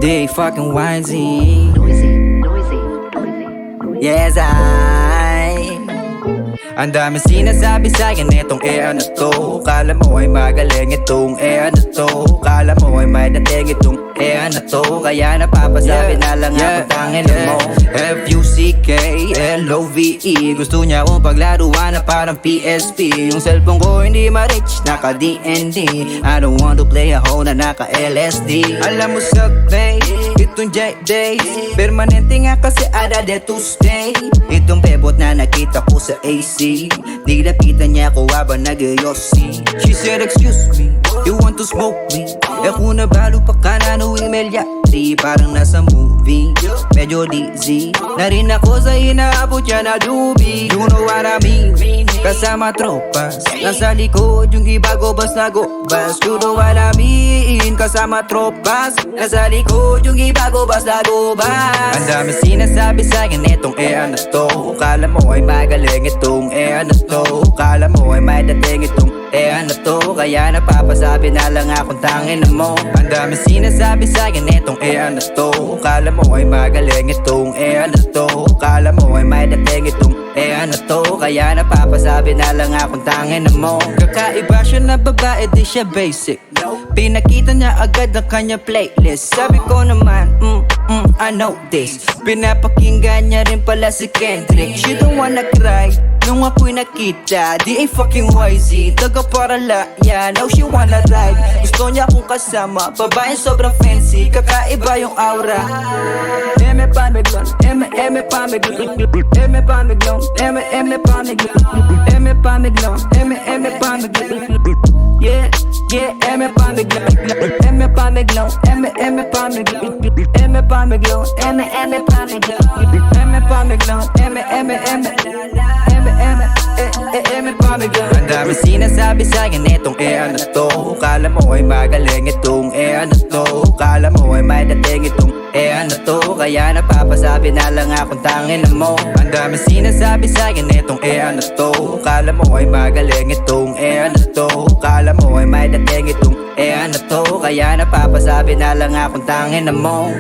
They fucking YZ. Noisy. Yes, ang dami sinasabi sa'kin itong ano to. Kala mo ay magaling itong ano to. Kala mo ay may dating itong ano to. Kaya napapasabi na lang ako tangin mo. F-U-C-K-L-O-V-E. Gusto niya akong paglaruan na parang PSP. Yung cellphone ko hindi ma-reach, naka DND. I don't want to play a hole na naka LSD. Alam mo sa bay, itong J-Day permanente nga kasi ada de Tuesday. Itong bebot na nakita ko sa AC, nilapitan niya ako habang nag-yossi. She said excuse me, you want to smoke me? Eh kung nabalo pa ka na no email yari, parang nasa movie, medyo dizzy. Na rin ako sa inaabot niya na doobie. You know what I mean? Kasama tropas, nasa likod yung iba gobas na gobas. You know what I mean? Kasama tropas, nasa likod yung iba gobas na gobas. Ang dami sinasabi sa'kin itong ano to. Kala mo ay magaling itong ano to. Kala mo ay may dating itong ano to. Kaya napapasabi na lang akong tangin mo. Ang dami sinasabi sa'kin itong ano to. Kala mo ay magaling itong ano to. Kala mo ay may dating itong ano to. Kaya napapasabi na lang akong tangin mo. Kakaiba siya na babae, di siya basic. Pinakita niya agad ang kanya playlist. Sabi ko naman, I know this. Pinapakinggan niya rin pala si Kendrick. She don't wanna cry nung ako'y nakita. Di ay fucking YZ, taga Paralaya. Now she wanna ride. Gusto niya akong kasama, babae sobrang fancy. Kakaiba yung aura. Eme pamiglon, eme pamiglon, eme pamiglon, eme pamiglon, eme pamiglon, eme pamiglon. Yeah, eme pamiglon, eme pamiglon, eme pamiglon, eme pamiglon, eme pamiglon, eme pamiglon, eme pamiglon. Ang dami sinasabi sa'kin itong ano to. Kala mo ay magaling itong ano to. Kala mo ay may dating itong ano to. Kaya napapasabi na lang akong tangin mo. Ang dami sinasabi sa'kin itong ano to. Kala mo ay magaling itong ano to. Kala mo ay may dating itong ano to. Kaya napapasabi na lang akong tangin mo.